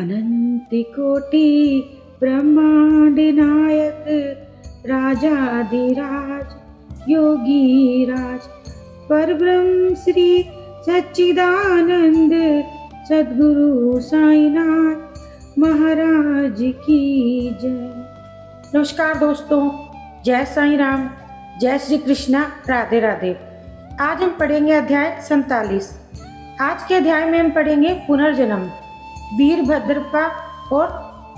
अनंतिकोटि ब्रह्मांड नायक राजाधिराज योगी राज परब्रह्म श्री सच्चिदानंद सद्गुरु साईनाथ महाराज की जय। नमस्कार दोस्तों, जय साईं राम, जय श्री कृष्णा, राधे राधे। आज हम पढ़ेंगे अध्याय 47। आज के अध्याय में हम पढ़ेंगे पुनर्जन्म, वीरभद्रप्पा और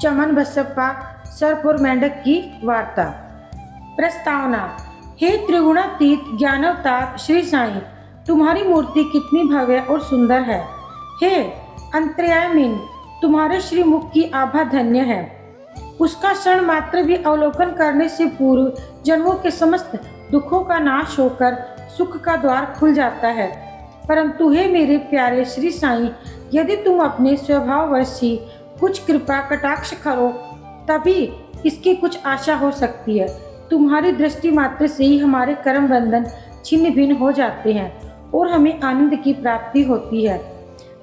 चमन बसप्पा सर्प और मेंढक की वार्ता। प्रस्तावना। हे त्रिगुणातीत ज्ञानावतार श्री साईं, तुम्हारी मूर्ति कितनी भव्य और सुंदर है। हे अंतर्यामीन, तुम्हारे श्रीमुख की आभा धन्य है। उसका क्षण मात्र भी अवलोकन करने से पूर्व जन्मों के समस्त दुखों का नाश होकर सुख का द्वार खुल जाता है। परंतु हे मेरे प्यारे श्री साईं, यदि तुम अपने स्वभाववश ही कुछ कृपा कटाक्ष करो तभी इसकी कुछ आशा हो सकती है। तुम्हारी दृष्टि मात्र से ही हमारे कर्म बंधन छिन्न भिन्न हो जाते हैं और हमें आनंद की प्राप्ति होती है।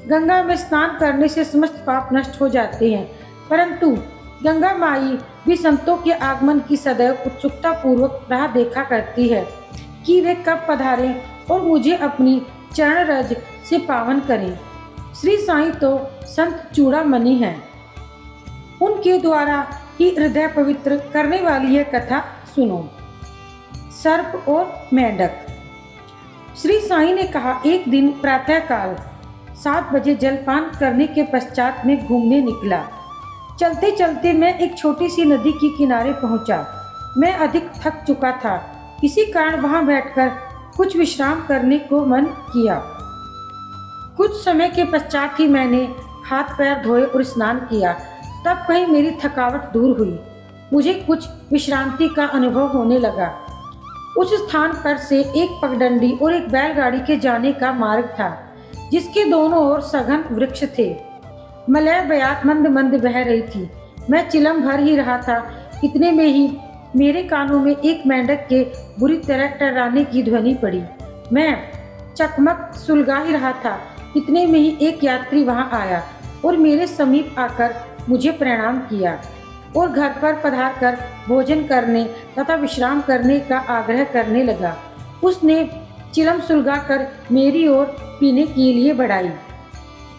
गंगा में स्नान करने से समस्त पाप नष्ट हो जाते हैं, परंतु गंगा माई भी संतों के आगमन की सदैव उत्सुकता पूर्वक राह देखा करती है कि वे कब पधारें और मुझे अपनी चरण रज से पावन करें। श्री साईं तो संत चूड़ामणि हैं, उनके द्वारा ही हृदय पवित्र करने वाली यह कथा सुनो। सर्प और मेंढक। श्री साईं ने कहा, एक दिन प्रातःकाल 7 बजे जलपान करने के पश्चात मैं घूमने निकला। चलते चलते मैं एक छोटी सी नदी के किनारे पहुंचा। मैं अधिक थक चुका था, इसी कारण वहां बैठकर कुछ विश्राम करने को मन किया। कुछ समय के पश्चात ही मैंने हाथ पैर धोए और स्नान किया। तब कहीं मेरी थकावट दूर हुई, मुझे कुछ विश्रांति का अनुभव होने लगा। उस स्थान पर से एक पगडंडी और एक बैलगाड़ी के जाने का मार्ग था, जिसके दोनों ओर सघन वृक्ष थे। मलय बयात मंद मंद बह रही थी। मैं चिलम भर ही रहा था, इतने में ही मेरे कानों में एक मेंढक के बुरी तरह टर्राने की ध्वनि पड़ी। मैं चकमक सुलगा ही रहा था, इतने में ही एक यात्री वहां आया और मेरे समीप आकर मुझे प्रणाम किया और घर पर पधारकर भोजन करने तथा विश्राम करने का आग्रह करने लगा। उसने चिलम सुलगाकर मेरी ओर पीने के लिए बढ़ाई।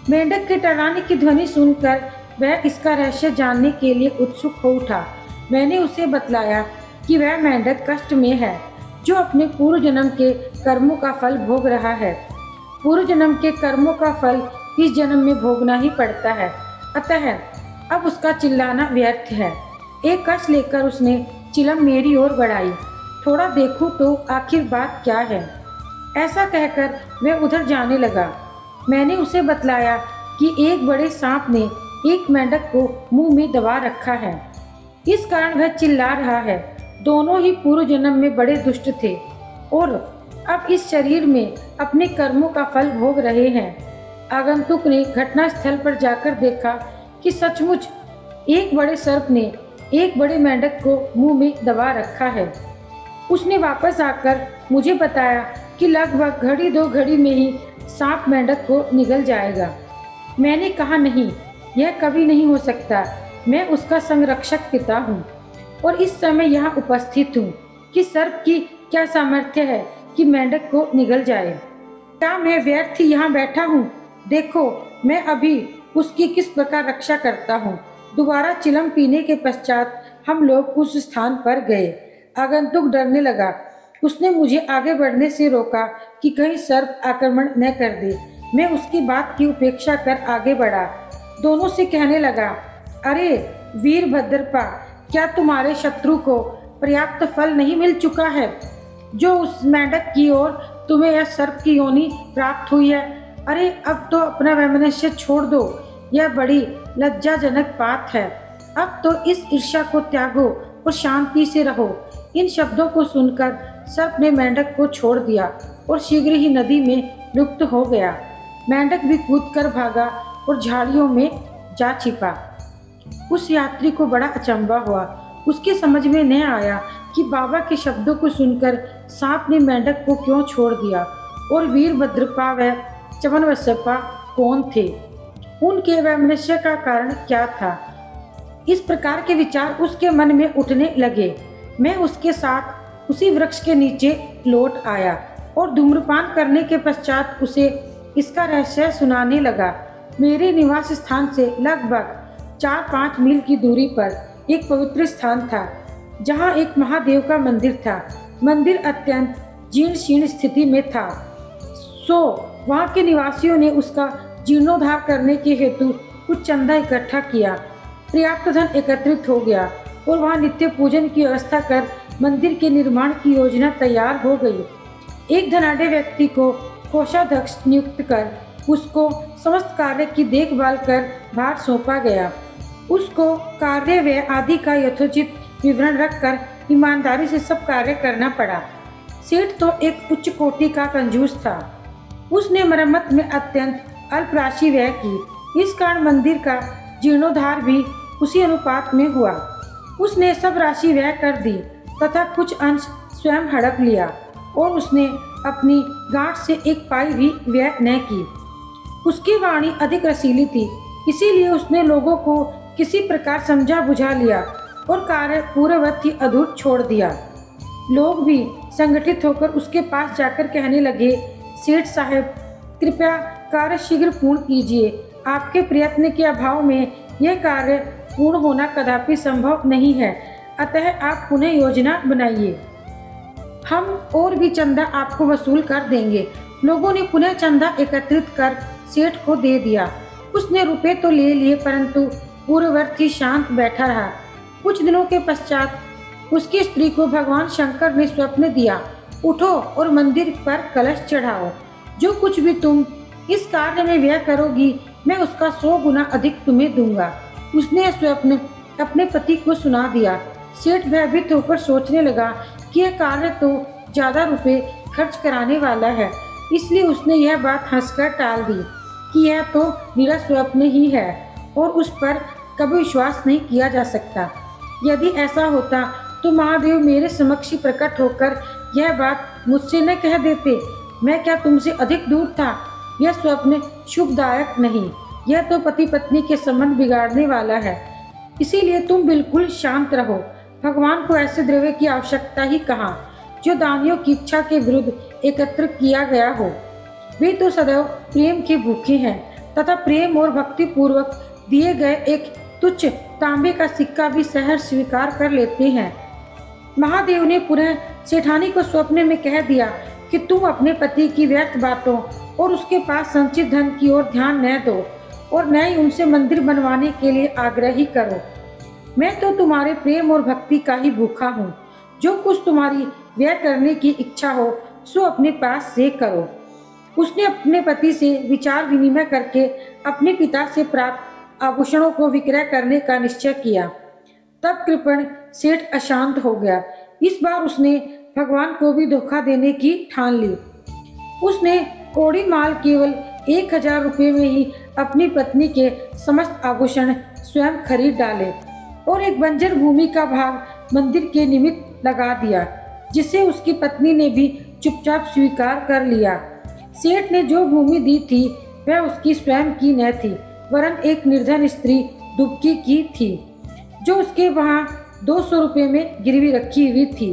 मेंढक के टर्राने की ध्वनि सुनकर वह इसका रहस्य जानने के लिए उत्सुक हो उठा। मैंने उसे बतलाया कि वह मेंढक कष्ट में है, जो अपने पूर्व जन्म के कर्मों का फल भोग रहा है। पूर्व जन्म के कर्मों का फल इस जन्म में भोगना ही पड़ता है, अतः अब उसका चिल्लाना व्यर्थ है। एक कष्ट लेकर उसने चिलम मेरी ओर बढ़ाई। थोड़ा देखूं तो आखिर बात क्या है। ऐसा कहकर वह उधर जाने लगा। मैंने उसे बतलाया कि एक बड़े सांप ने एक मेंढक को मुंह में दबा रखा है, इस कारण वह चिल्ला रहा है। दोनों ही पूर्व जन्म में बड़े दुष्ट थे और अब इस शरीर में अपने कर्मों का फल भोग रहे हैं। आगंतुक ने घटना स्थल पर जाकर देखा कि सचमुच एक बड़े सर्प ने एक बड़े मेंढक को मुंह में दबा रखा है। उसने वापस आकर मुझे बताया कि लगभग घड़ी 2 घड़ी में ही सांप मेंढक को निगल जाएगा। मैंने कहा, नहीं, यह कभी नहीं हो सकता। मैं उसका संरक्षक पिता हूँ और इस समय यहाँ उपस्थित हूँ कि सर्प की क्या सामर्थ्य है कि मेंढक को निगल जाए। क्या मैं व्यर्थ ही यहाँ बैठा हूँ? देखो मैं अभी उसकी किस प्रकार रक्षा करता हूँ। दोबारा चिलम पीने के पश्चात हम लोग उस स्थान पर गए। आगंतुक डरने लगा। उसने मुझे आगे बढ़ने से रोका कि कहीं सर्प आक्रमण न कर दे। मैं उसकी बात की उपेक्षा कर आगे बढ़ा। दोनों से कहने लगा, अरे वीरभद्रप्पा, क्या तुम्हारे शत्रु को पर्याप्त फल नहीं मिल चुका है, जो उस मेंढक की ओर तुम्हें यह सर्प की योनि प्राप्त हुई है? अरे अब तो अपना वैमनस्य छोड़ दो, यह बड़ी लज्जाजनक बात है। अब तो इस ईर्ष्या को त्यागो और शांति से रहो। इन शब्दों को सुनकर सर्प ने मेंढक को छोड़ दिया और शीघ्र ही नदी में लुप्त हो गया। मेंढक भी कूदकर भागा और झाड़ियों में जा छिपा। उस यात्री को बड़ा अचंभा हुआ। उसके समझ में न आया कि बाबा के शब्दों को सुनकर सांप ने मेंढक को क्यों छोड़ दिया और वीरभद्रप्पा व चमन बसप्पा कौन थे। उनके वैमनस्य का कारण क्या था? इस प्रकार के विचार उसके मन में उठने लगे। मैं उसके साथ उसी वृक्ष के नीचे लौट आया और धूम्रपान करने के पश्चात उसे इसका रहस्य सुनाने लगा। मेरे निवास स्थान से लगभग 4-5 मील की दूरी पर एक पवित्र स्थान था, जहाँ एक महादेव का मंदिर था। मंदिर अत्यंत जीर्ण शीर्ण स्थिति में था, सो वहाँ के निवासियों ने उसका जीर्णोद्धार करने के हेतु कुछ चंदा इकट्ठा किया। पर्याप्त धन एकत्रित हो गया और वहाँ नित्य पूजन की व्यवस्था कर मंदिर के निर्माण की योजना तैयार हो गई। एक धनाढ़ व्यक्ति को कोषाध्यक्ष नियुक्त कर उसको समस्त कार्य की देखभाल कर भार सौंपा गया। उसको कार्य व्यय आदि का यथोचित विवरण रखकर ईमानदारी से सब कार्य करना पड़ा। सेठ तो एक उच्च कोटि का कंजूस था। उसने मरम्मत में अत्यंत अल्प राशि व्यय की। इस कारण मंदिर का जीर्णोद्धार भी उसी अनुपात में हुआ। उसने सब राशि व्यय कर दी तथा कुछ अंश स्वयं हड़प लिया और उसने अपनी गांठ से एक पाई भी व्यय न की। उसकी वाणी अधिक रसीली थी, इसीलिए उसने लोगों को किसी प्रकार समझा बुझा लिया और कार्य पूर्ववत ही अधूर छोड़ दिया। लोग भी संगठित होकर उसके पास जाकर कहने लगे, सेठ साहब, कृपया कार्य शीघ्र पूर्ण कीजिए। आपके प्रयत्न के अभाव में यह कार्य पूर्ण होना कदापि संभव नहीं है, अतः आप पुनः योजना बनाइए। हम और भी चंदा आपको वसूल कर देंगे। लोगों ने पुनः चंदा एकत्रित कर सेठ को दे दिया। उसने रुपए तो ले लिए, परंतु पूर्ववत ही शांत बैठा रहा। कुछ दिनों के पश्चात उसकी स्त्री को भगवान शंकर ने स्वप्न दिया, उठो और मंदिर पर कलश चढ़ाओ। जो कुछ भी तुम इस कार्य में व्यय करोगी, मैं उसका 100 गुना अधिक तुम्हें दूंगा। उसने यह स्वप्न अपने पति को सुना दिया। सेठ भयभीत होकर सोचने लगा कि यह कार्य तो ज्यादा रुपए खर्च कराने वाला है, इसलिए उसने यह बात हंसकर टाल दी कि यह तो मेरा स्वप्न ही है और उस पर कभी विश्वास नहीं किया जा सकता। यदि ऐसा होता तो महादेव मेरे समक्ष प्रकट होकर यह बात मुझसे न कह देते। मैं क्या तुमसे अधिक दूर था? यह स्वप्न शुभदायक नहीं, यह तो पति पत्नी के संबंध बिगाड़ने वाला है। इसीलिए तुम बिल्कुल शांत रहो। भगवान को ऐसे द्रव्य की आवश्यकता ही कहाँ जो दानियों की इच्छा के विरुद्ध एकत्र किया गया हो। वे तो सदैव प्रेम के भूखे हैं तथा प्रेम और भक्ति पूर्वक दिए गए एक तुच्छ तांबे का सिक्का भी सहर्ष स्वीकार कर लेते हैं। महादेव ने पुनः सेठानी को स्वप्न में कह दिया कि तुम अपने पति की व्यर्थ बातों और उसके पास संचित धन की ओर ध्यान न दो और न ही उनसे मंदिर बनवाने के लिए आग्रह ही करो। मैं तो तुम्हारे प्रेम और भक्ति का ही भूखा हूँ। जो कुछ तुम्हारी व्यय करने की इच्छा हो सो अपने पास से करो। उसने अपने पति से विचार विनिमय करके अपने पिता से प्राप्त आभूषणों को विक्रय करने का निश्चय किया। तब कृपण सेठ अशांत हो गया। इस बार उसने भगवान को भी धोखा देने की ठान ली। उसने कौड़ी माल केवल 1000 रुपये में ही अपनी पत्नी के समस्त आभूषण स्वयं खरीद डाले और एक बंजर भूमि का भाग मंदिर के निमित्त लगा दिया, जिसे उसकी पत्नी ने भी चुपचाप स्वीकार कर लिया। सेठ ने जो भूमि दी थी वह उसकी स्वयं की न थी, वरन एक निर्धन स्त्री दुबकी की थी, जो उसके वहाँ 200 रुपये में गिरवी रखी हुई थी।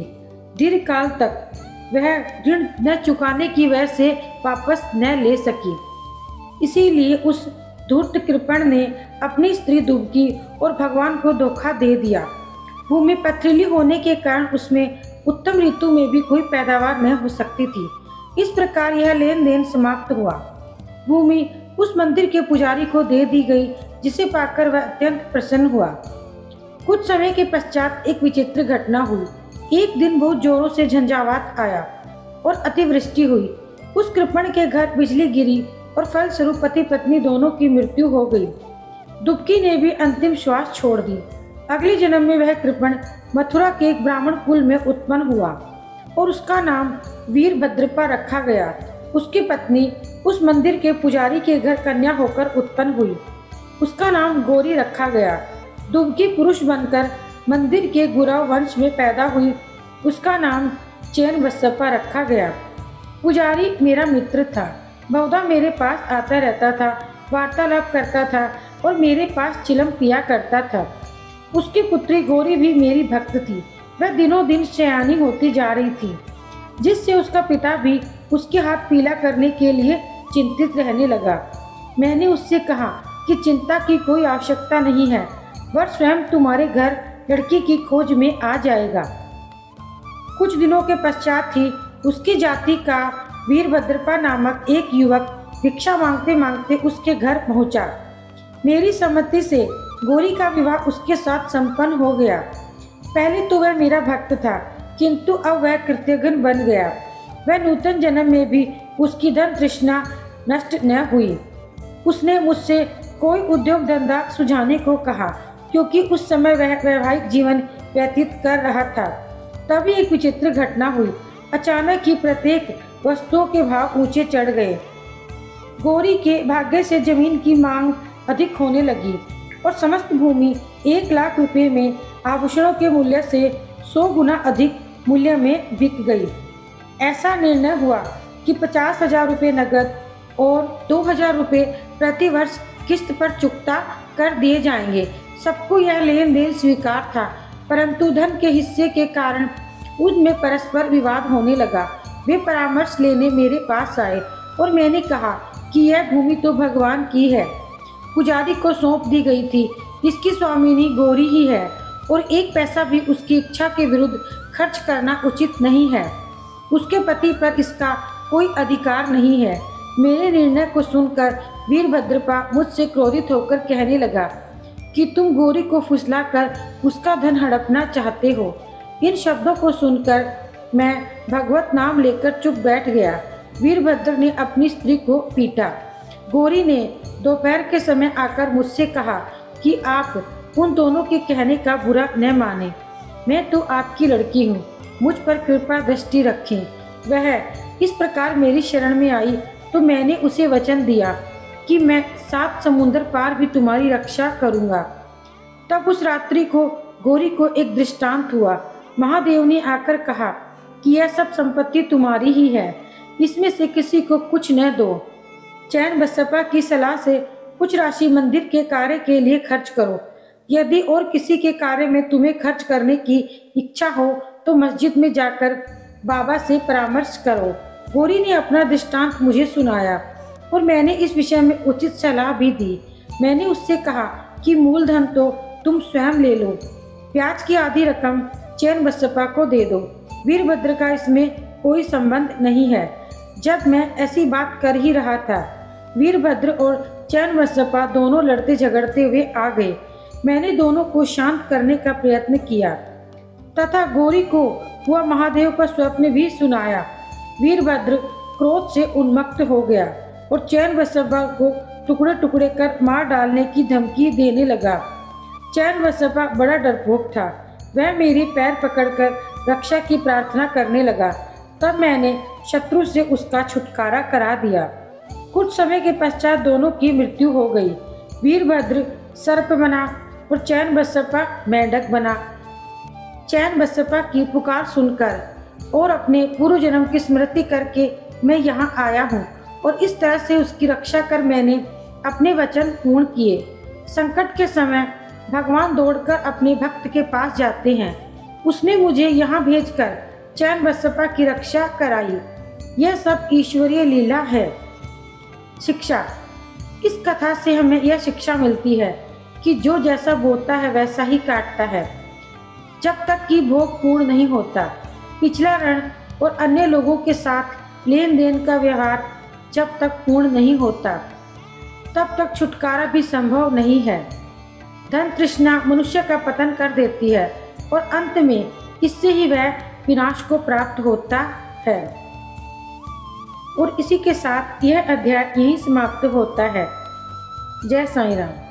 दीर्घ काल तक वह ऋण न चुकाने की वजह से वापस न ले सकी। इसीलिए उस धूर्त कृपण ने अपनी स्त्री दुबकी और भगवान को धोखा दे दिया। भूमि पथरीली होने के कारण उसमें उत्तम ऋतु में भी कोई पैदावार न हो सकती थी। इस प्रकार यह लेन देन समाप्त हुआ। भूमि उस मंदिर के पुजारी को दे दी गई, जिसे पाकर वह अत्यंत प्रसन्न हुआ। कुछ समय के पश्चात एक विचित्र घटना हुई। एक दिन बहुत जोरों से झंझावात आया और अतिवृष्टि हुई। उस कृपण के घर बिजली गिरी और फलस्वरूप पति पत्नी दोनों की मृत्यु हो गई। दुबकी ने भी अंतिम श्वास छोड़ दी। अगले जन्म में वह कृपण मथुरा के एक ब्राह्मण कुल में उत्पन्न हुआ और उसका नाम वीरभद्रपा रखा गया। उसकी पत्नी उस मंदिर के पुजारी के घर कन्या होकर उत्पन्न हुई। उसका नाम गौरी रखा गया। दुबकी पुरुष बनकर मंदिर के गुरव वंश में पैदा हुई। उसका नाम चैन बसप्पा रखा गया। पुजारी मेरा मित्र था, बहुधा मेरे पास आता रहता था वार्तालाप करता था और मेरे पास चिलम पिया करता था। उसकी पुत्री गौरी भी मेरी भक्त थी। वह दिनों दिन सयानी होती जा रही थी, जिससे उसका पिता भी उसके हाथ पीला करने के लिए चिंतित रहने लगा। मैंने उससे कहा कि चिंता की कोई आवश्यकता नहीं है, वह स्वयं तुम्हारे घर लड़की की खोज में आ जाएगा। कुछ दिनों के पश्चात ही उसकी जाति का वीरभद्रपा नामक एक युवक भिक्षा मांगते मांगते उसके घर पहुंचा। मेरी सम्मति से गौरी का विवाह उसके साथ संपन्न हो गया। पहले तो वह मेरा भक्त था, किंतु अब वह कृतघ्न बन गया। वह नूतन जन्म में भी उसकी धन तृष्णा नष्ट न हुई। उसने मुझसे कोई उद्योग धंधा सुझाने को कहा, क्योंकि उस समय वह वैवाहिक जीवन व्यतीत कर रहा था। तभी एक विचित्र घटना हुई। अचानक ही प्रत्येक वस्तुओं के भाव ऊंचे चढ़ गए। गौरी के भाग्य से जमीन की मांग अधिक होने लगी और समस्त भूमि 1 लाख रुपए में आभूषणों के मूल्य से 100 गुना अधिक मूल्य में बिक गई। ऐसा निर्णय हुआ कि 50,000 रुपये नकद और 2,000 रुपये प्रति वर्ष किस्त पर चुकता कर दिए जाएंगे। सबको यह लेन देन स्वीकार था, परंतु धन के हिस्से के कारण उनमें परस्पर विवाद होने लगा। वे परामर्श लेने मेरे पास आए और मैंने कहा कि यह भूमि तो भगवान की है, पुजारी को सौंप दी गई थी। इसकी स्वामिनी गौरी ही है और एक पैसा भी उसकी इच्छा के विरुद्ध खर्च करना उचित नहीं है। उसके पति पर इसका कोई अधिकार नहीं है। मेरे निर्णय को सुनकर वीरभद्रपा मुझसे क्रोधित होकर कहने लगा कि तुम गौरी को फुसलाकर उसका धन हड़पना चाहते हो। इन शब्दों को सुनकर मैं भगवत नाम लेकर चुप बैठ गया। वीरभद्र ने अपनी स्त्री को पीटा। गौरी ने दोपहर के समय आकर मुझसे कहा कि आप उन दोनों के कहने का बुरा न माने। मैं तो आपकी लड़की हूँ, मुझ पर कृपा दृष्टि रखें। वह इस प्रकार मेरी शरण में आई तो मैंने उसे वचन दिया कि मैं 7 समुंदर पार भी तुम्हारी रक्षा करूँगा। तब उस रात्रि को गौरी को एक दृष्टांत हुआ। महादेव ने आकर कहा कि यह सब संपत्ति तुम्हारी ही है, इसमें से किसी को कुछ न दो। चैन बसपा की सलाह से कुछ राशि मंदिर के कार्य के लिए खर्च करो। यदि और किसी के कार्य में तुम्हें खर्च करने की इच्छा हो तो मस्जिद में जाकर बाबा से परामर्श करो। गौरी ने अपना दृष्टांत मुझे सुनाया और मैंने इस विषय में उचित सलाह भी दी। मैंने उससे कहा कि मूलधन तो तुम स्वयं ले लो, ब्याज की आधी रकम चैन बसपा को दे दो। वीरभद्र का इसमें कोई संबंध नहीं है। जब मैं ऐसी बात कर ही रहा था, वीरभद्र और चैन बसपा दोनों लड़ते झगड़ते हुए आ गए। मैंने दोनों को शांत करने का प्रयत्न किया तथा गौरी को वह महादेव का स्वप्न भी सुनाया। वीरभद्र क्रोध से उन्मत्त हो गया और चैन बसपा को टुकड़े टुकड़े कर मार डालने की धमकी देने लगा। चैन बसपा बड़ा डरपोक था। वह मेरे पैर पकड़कर रक्षा की प्रार्थना करने लगा। तब मैंने शत्रु से उसका छुटकारा करा दिया। कुछ समय के पश्चात दोनों की मृत्यु हो गई। वीरभद्र सर्प बना और चैन बसपा मेंढक बना। चैन बसपा की पुकार सुनकर और अपने पूर्व जन्म की स्मृति करके मैं यहाँ आया हूँ और इस तरह से उसकी रक्षा कर मैंने अपने वचन पूर्ण किए। संकट के समय भगवान दौड़कर अपने भक्त के पास जाते हैं। उसने मुझे यहाँ भेजकर चैन बसपा की रक्षा कराई। यह सब ईश्वरीय लीला है। शिक्षा। इस कथा से हमें यह शिक्षा मिलती है कि जो जैसा बोता है वैसा ही काटता है, जब तक कि भोग पूर्ण नहीं होता। पिछला ऋण और अन्य लोगों के साथ लेन देन का व्यवहार जब तक पूर्ण नहीं होता, तब तक छुटकारा भी संभव नहीं है। धन तृष्णा मनुष्य का पतन कर देती है और अंत में इससे ही वह विनाश को प्राप्त होता है। और इसी के साथ यह अध्याय यहीं समाप्त होता है। जय साईं राम।